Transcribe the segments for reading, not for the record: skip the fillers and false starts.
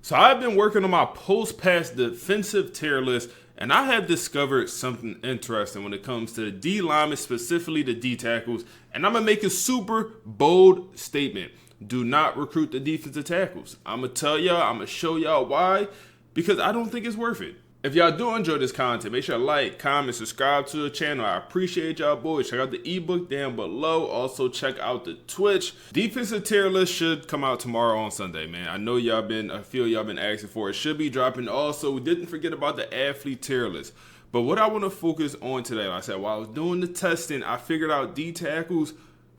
So I've been working on my post-pass defensive tier list, and I have discovered something interesting when it comes to the D linemen, specifically the D tackles. And I'm gonna make a super bold statement: do not recruit the defensive tackles. I'm gonna tell y'all, I'm gonna show y'all why, because I don't think it's worth it. If y'all do enjoy this content, make sure to like, comment, subscribe to the channel. I appreciate y'all boys. Check out the ebook down below. Also check out the Twitch. Defensive tier list should come out tomorrow on Sunday, man. I know I feel y'all been asking for it. Should be dropping. Also, we didn't forget about the athlete tier list. But what I want to focus on today, like I said, while I was doing the testing, I figured out D tackles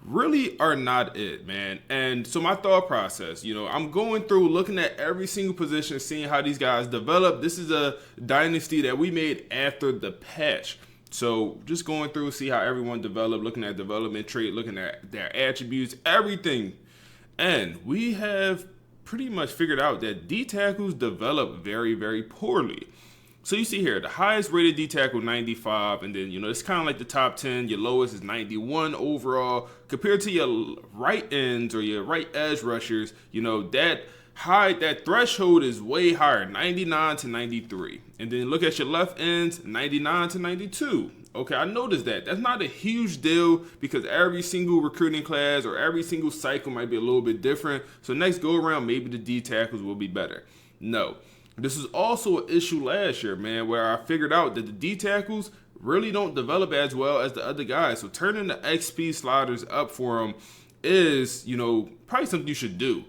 really are not it, man. And so my thought process, I'm going through looking at every single position, seeing how these guys develop. This is a dynasty that we made after the patch. So just going through, see how everyone developed, looking at development trait, looking at their attributes, everything. And we have pretty much figured out that D tackles develop very, very poorly. So you see here, the highest rated D tackle 95, and then it's kind of like the top 10. Your lowest is 91 overall. Compared to your right ends or your right edge rushers, that threshold is way higher, 99 to 93. And then look at your left ends, 99 to 92. Okay, I noticed that. That's not a huge deal because every single recruiting class or every single cycle might be a little bit different. So next go around, maybe the D tackles will be better. No. This is also an issue last year, man, where I figured out that the D tackles really don't develop as well as the other guys. So turning the XP sliders up for them is, probably something you should do.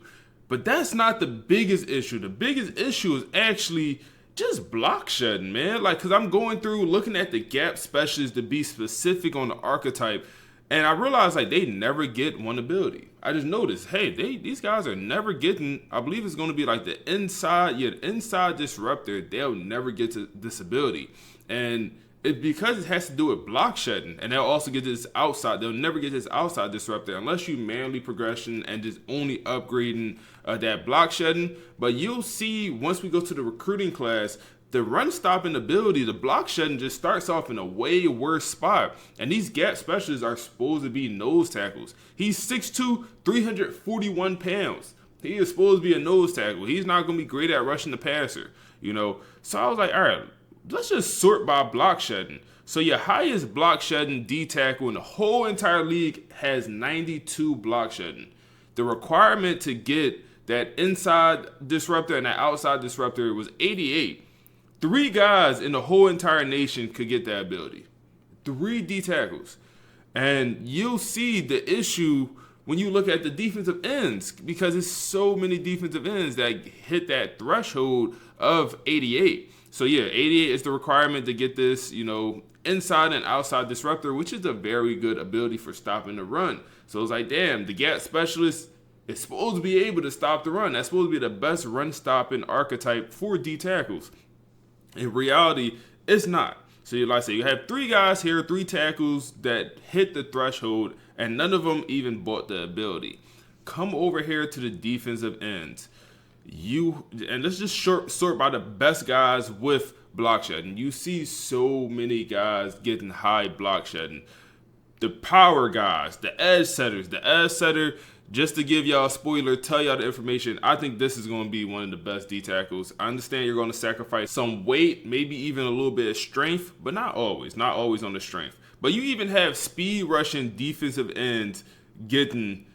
But that's not the biggest issue. The biggest issue is actually just block shedding, man. Because I'm going through looking at the gap specialists to be specific on the archetype. And I realized they never get one ability. I just noticed, hey, these guys are never getting, I believe it's going to be like the inside disruptor. They'll never get to this ability. And because it has to do with block shedding, and they'll also get this outside. They'll never get this outside disruptor unless you manually progression and just only upgrading that block shedding. But you'll see once we go to the recruiting class, the run stopping ability, the block shedding just starts off in a way worse spot. And these gap specialists are supposed to be nose tackles. He's 6'2", 341 pounds. He is supposed to be a nose tackle. He's not going to be great at rushing the passer, So I was like, all right, let's just sort by block shedding. So your highest block shedding D tackle in the whole entire league has 92 block shedding. The requirement to get that inside disruptor and that outside disruptor was 88. 3 guys in the whole entire nation could get that ability. 3 D tackles. And you'll see the issue when you look at the defensive ends, because it's so many defensive ends that hit that threshold of 88. So yeah, 88 is the requirement to get this, inside and outside disruptor, which is a very good ability for stopping the run. So it's like, damn, the gap specialist is supposed to be able to stop the run. That's supposed to be the best run stopping archetype for D tackles. In reality, it's not. So like I say, you have 3 guys here, 3 tackles that hit the threshold, and none of them even bought the ability. Come over here to the defensive ends. And let's just sort by the best guys with block shedding. You see so many guys getting high block shedding. The power guys, the edge setters, just to give y'all a spoiler, tell y'all the information, I think this is going to be one of the best D tackles. I understand you're going to sacrifice some weight, maybe even a little bit of strength, but not always on the strength. But you even have speed rushing defensive ends getting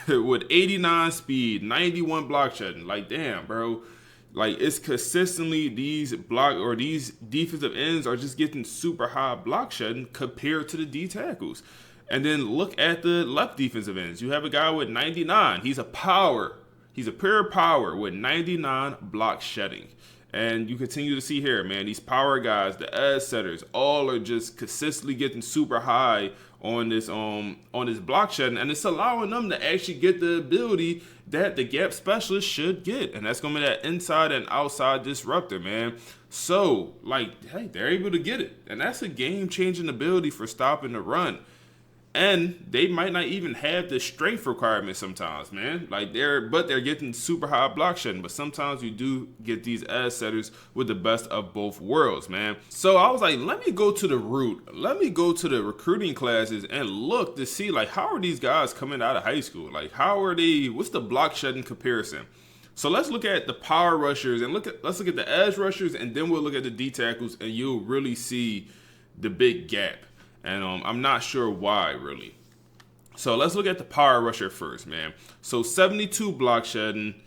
with 89 speed, 91 block shedding. Like, damn, bro. Like, it's consistently these defensive ends are just getting super high block shedding compared to the D tackles. And then look at the left defensive ends. You have a guy with 99. He's a power. He's a pure power with 99 block shedding. And you continue to see here, man, these power guys, the edge setters, all are just consistently getting super high on this block shedding, and it's allowing them to actually get the ability that the gap specialist should get, and that's gonna be that inside and outside disruptor, man. So, hey, they're able to get it, and that's a game-changing ability for stopping the run. And they might not even have the strength requirement sometimes, man. They're getting super high block shedding. But sometimes you do get these edge setters with the best of both worlds, man. So I was like, let me go to the root. Let me go to the recruiting classes and look to see, how are these guys coming out of high school? How are they? What's the block shedding comparison? So let's look at the power rushers and let's look at the edge rushers, and then we'll look at the D tackles, and you'll really see the big gap. And I'm not sure why really. So let's look at the power rusher first, man. So 72 block shedding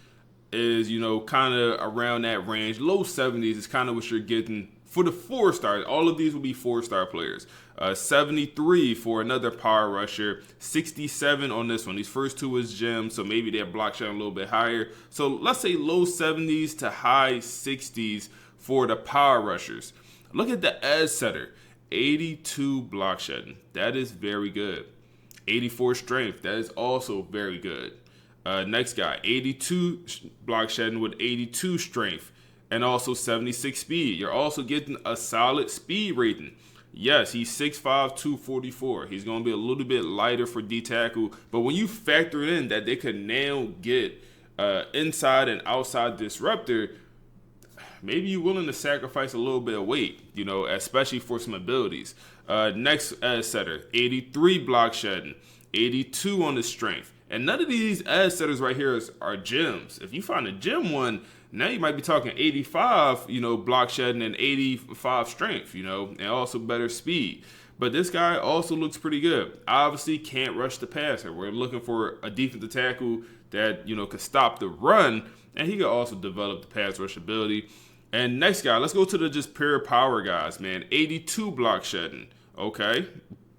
is, kind of around that range. Low 70s is kind of what you're getting for the 4-stars. All of these will be 4-star players. 73 for another power rusher. 67 on this one. These first two is gems, so maybe they're block shedding a little bit higher. So let's say low 70s to high 60s for the power rushers. Look at the edge setter. 82 block shedding. That is very good. 84 strength. That is also very good. Next guy, 82 block shedding with 82 strength and also 76 speed. You're also getting a solid speed rating. Yes, he's 6'5", 244. He's going to be a little bit lighter for D tackle, but when you factor in that they can now get inside and outside disruptor, maybe you're willing to sacrifice a little bit of weight, especially for some abilities. Next setter, 83 block shedding, 82 on the strength. And none of these edge setters right here are gems. If you find a gem one, now you might be talking 85, block shedding and 85 strength, and also better speed. But this guy also looks pretty good. Obviously can't rush the passer. We're looking for a defensive tackle that, could stop the run, and he could also develop the pass rush ability. And next guy, let's go to the just pure power guys, man. 82 block shedding. Okay.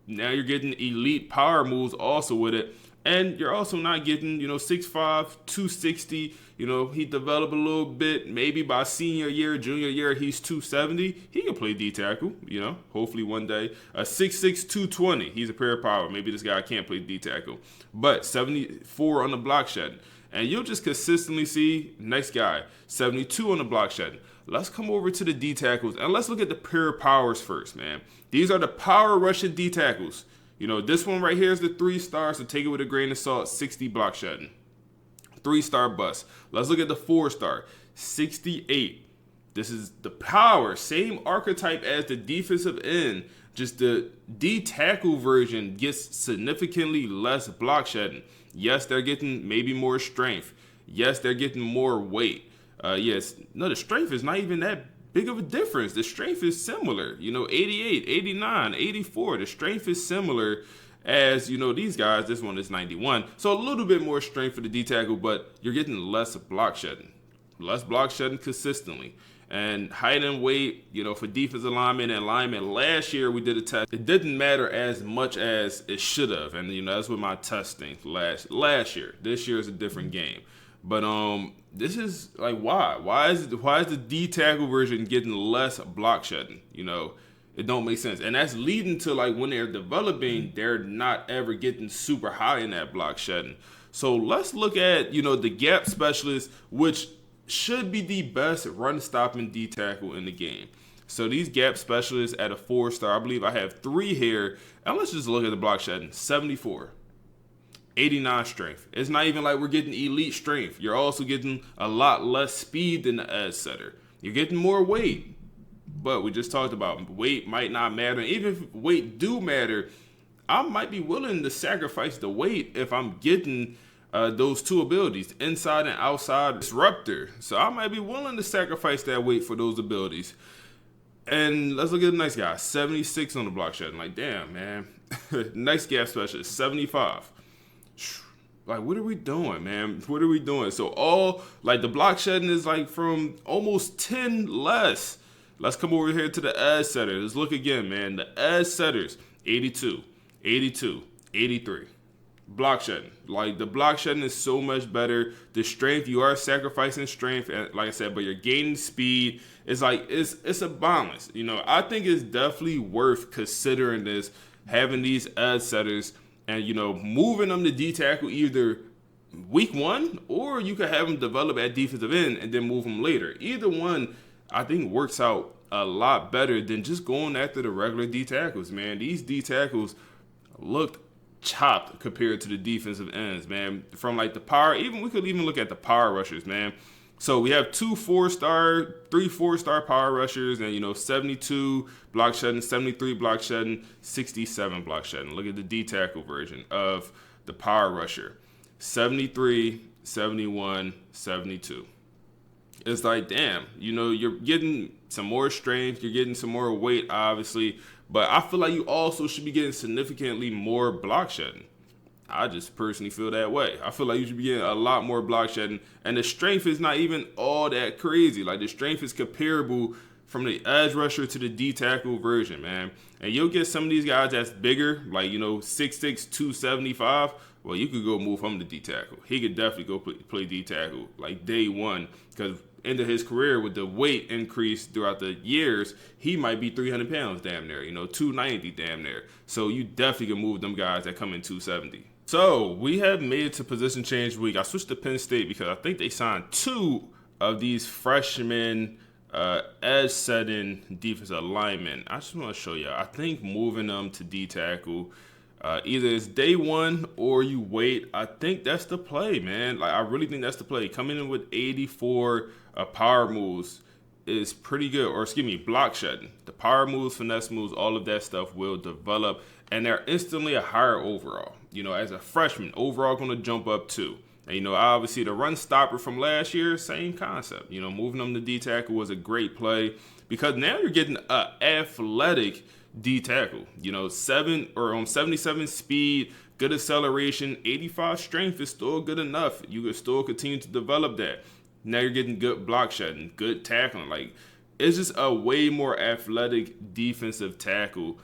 Now you're getting elite power moves also with it. And you're also not getting, 6'5", 260. He developed a little bit. Maybe by senior year, junior year, he's 270. He can play D tackle, hopefully one day. 6'6", 220. He's a pure power. Maybe this guy can't play D tackle. But 74 on the block shedding. And you'll just consistently see, next guy, 72 on the block shedding. Let's come over to the D tackles and let's look at the pure powers first, man. These are the power rushing D tackles. This one right here is the 3-star, so take it with a grain of salt. 60 block shedding. 3-star bust. Let's look at the 4-star. 68. This is the power, same archetype as the defensive end. Just the D tackle version gets significantly less block shedding. Yes, they're getting maybe more strength. Yes, they're getting more weight. The strength is not even that big of a difference. The strength is similar. 88, 89, 84. The strength is similar as, these guys. This one is 91. So a little bit more strength for the D tackle, but you're getting less block shedding. Less block shedding consistently. And height and weight, for defensive linemen and linemen, last year we did a test. It didn't matter as much as it should have. And, that's what my testing last year. This year is a different game. But this is like why? Why is the D tackle version getting less block shedding? It don't make sense. And that's leading to like when they're developing, they're not ever getting super high in that block shedding. So let's look at, the gap specialist, which should be the best run stopping D tackle in the game. So these gap specialists at a 4-star, I believe I have 3 here. And let's just look at the block shedding. 74. 89 strength. It's not even like we're getting elite strength. You're also getting a lot less speed than the edge setter. You're getting more weight. But we just talked about weight might not matter. Even if weight do matter, I might be willing to sacrifice the weight if I'm getting those 2 abilities, inside and outside disruptor. So I might be willing to sacrifice that weight for those abilities. And let's look at the next guy. 76 on the block shedding. Like, damn, man. Next gap specialist, 75. Like, what are we doing, man? What are we doing? So all, like, the block shedding is like from almost 10 less. Let's come over here to the edge setter. Let's look again, man. The edge setters, 82, 82, 83. Block shedding. Like, the block shedding is so much better. The strength, you are sacrificing strength, and like I said, but you're gaining speed. It's like, it's a balance. I think it's definitely worth considering this, having these edge setters, and, moving them to D tackle either week 1, or you could have them develop at defensive end and then move them later. Either one, I think, works out a lot better than just going after the regular D tackles, man. These D tackles looked chopped compared to the defensive ends, man. From like the power, we could even look at the power rushers, man. So we have 2 4-star, 3 4-star power rushers, and 72 block shedding, 73 block shedding, 67 block shedding. Look at the D tackle version of the power rusher. 73, 71, 72. It's like, damn, you're getting some more strength, you're getting some more weight, obviously, but I feel like you also should be getting significantly more block shedding. I just personally feel that way. I feel like you should be getting a lot more block shedding, and the strength is not even all that crazy. Like, the strength is comparable from the edge rusher to the D tackle version, man. And you'll get some of these guys that's bigger, like, 6'6", 275. Well, you could go move him to D tackle. He could definitely go play D tackle like day one, because end of his career with the weight increase throughout the years, he might be 300 pounds damn near, 290 damn near. So you definitely can move them guys that come in 270. So we have made it to position change week. I switched to Penn State because I think they signed 2 of these freshmen edge setting defensive linemen. I just want to show you. I think moving them to D tackle, either it's day one or you wait. I think that's the play, man. Like, I really think that's the play. Coming in with 84 power moves is pretty good. Or excuse me, block shedding. The power moves, finesse moves, all of that stuff will develop, and they're instantly a higher overall. As a freshman, overall going to jump up too. And, obviously the run stopper from last year, same concept. Moving them to D tackle was a great play, because now you're getting an athletic D tackle. 77 speed, good acceleration, 85 strength is still good enough. You can still continue to develop that. Now you're getting good block shedding, good tackling. Like, it's just a way more athletic defensive tackle.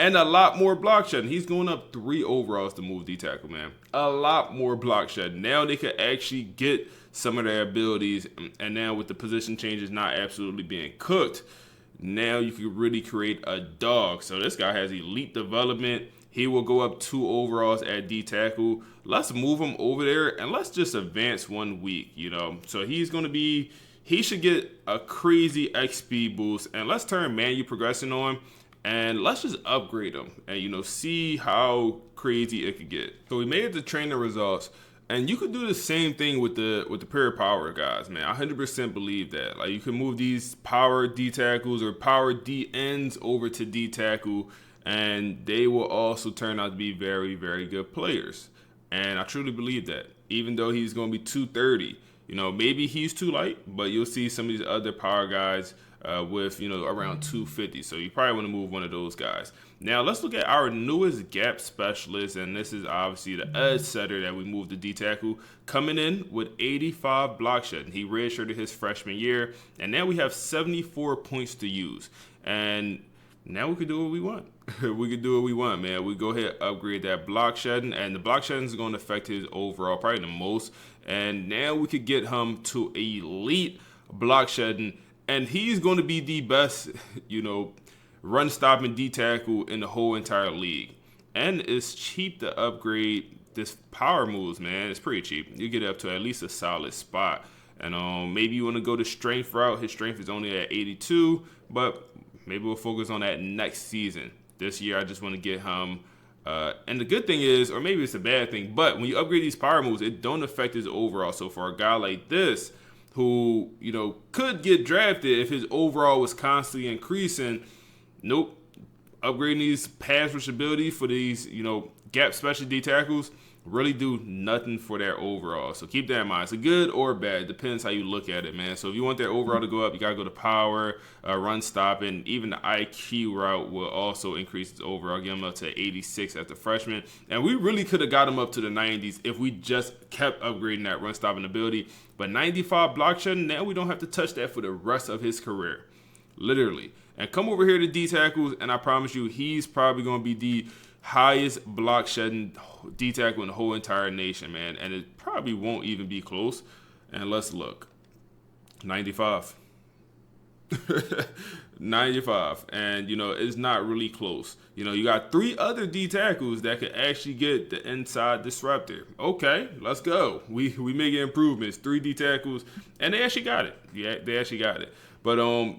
And a lot more block shedding. He's going up 3 overalls to move D tackle, man. A lot more block shedding. Now they could actually get some of their abilities. And now with the position changes not absolutely being cooked, now you can really create a dog. So this guy has elite development. He will go up 2 overalls at D tackle. Let's move him over there and let's just advance 1 week, So he should get a crazy XP boost. And let's turn manual progression on. And let's just upgrade them and, see how crazy it could get. So we made it to trainer results. And you could do the same thing with the pure power guys, man. I 100% believe that. Like, you can move these power D tackles or power D ends over to D tackle, and they will also turn out to be very, very good players. And I truly believe that. Even though he's going to be 230, maybe he's too light, but you'll see some of these other power guys with around 250. So you probably want to move one of those guys. Now let's look at our newest gap specialist, and this is obviously the edge setter that we moved to D tackle, coming in with 85 block shedding. He redshirted his freshman year, and now we have 74 points to use. And now we can do what we want. We can do what we want, man. We go ahead and upgrade that block shedding, and the block shedding is going to affect his overall probably the most. And now we could get him to elite block shedding, and he's going to be the best, run stopping D tackle in the whole entire league. And it's cheap to upgrade this power moves, man. It's pretty cheap. You get up to at least a solid spot. And maybe you want to go the strength route. His strength is only at 82, but maybe we'll focus on that next season. This year, I just want to get him. And the good thing is, or maybe it's a bad thing, but when you upgrade these power moves, it don't affect his overall. So for a guy like this, who, could get drafted if his overall was constantly increasing, nope. Upgrading these pass rush ability for these, gap special D tackles really do nothing for their overall. So keep that in mind. It's a good or bad. It depends how you look at it, man. So if you want their overall to go up, you got to go to power, run stop, and even the IQ route will also increase its overall. Get them up to 86 as a freshman. And we really could have got him up to the 90s if we just kept upgrading that run stopping ability. But 95 block shedding, now we don't have to touch that for the rest of his career. Literally. And come over here to D tackles, and I promise you, he's probably going to be the highest block shedding D tackle in the whole entire nation, man. And it probably won't even be close. And let's look. 95. 95. And, it's not really close. You got 3 other D tackles that could actually get the inside disruptor. Okay, let's go. We making improvements. 3 D tackles, and they actually got it. Yeah, they actually got it. But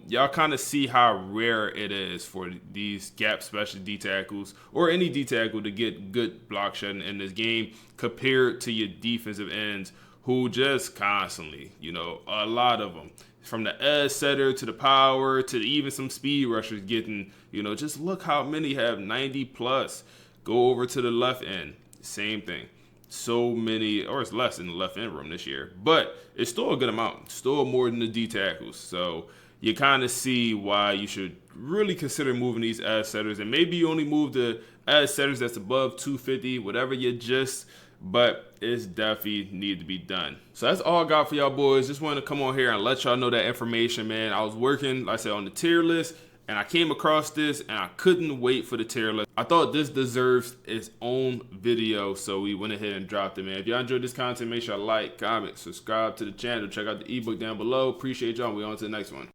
y'all kind of see how rare it is for these gap special D tackles or any D tackle to get good block shedding in this game compared to your defensive ends who just constantly, a lot of them, from the edge setter to the power to even some speed rushers getting, just look how many have 90 plus. Go over to the left end, same thing. so many, or it's less in the left end room this year, but it's still a good amount, still more than the D tackles. So you kind of see why you should really consider moving these edge setters, and maybe you only move the edge setters that's above 250, whatever you just. But it's definitely need to be done. So that's all I got for y'all boys. Just wanted to come on here and let y'all know that information, man. I was working, like I said, on the tier list, and I came across this, and I couldn't wait for the tier list. I thought this deserves its own video, so we went ahead and dropped it, man. If y'all enjoyed this content, make sure y'all like, comment, subscribe to the channel. Check out the ebook down below. Appreciate y'all. We on to the next one.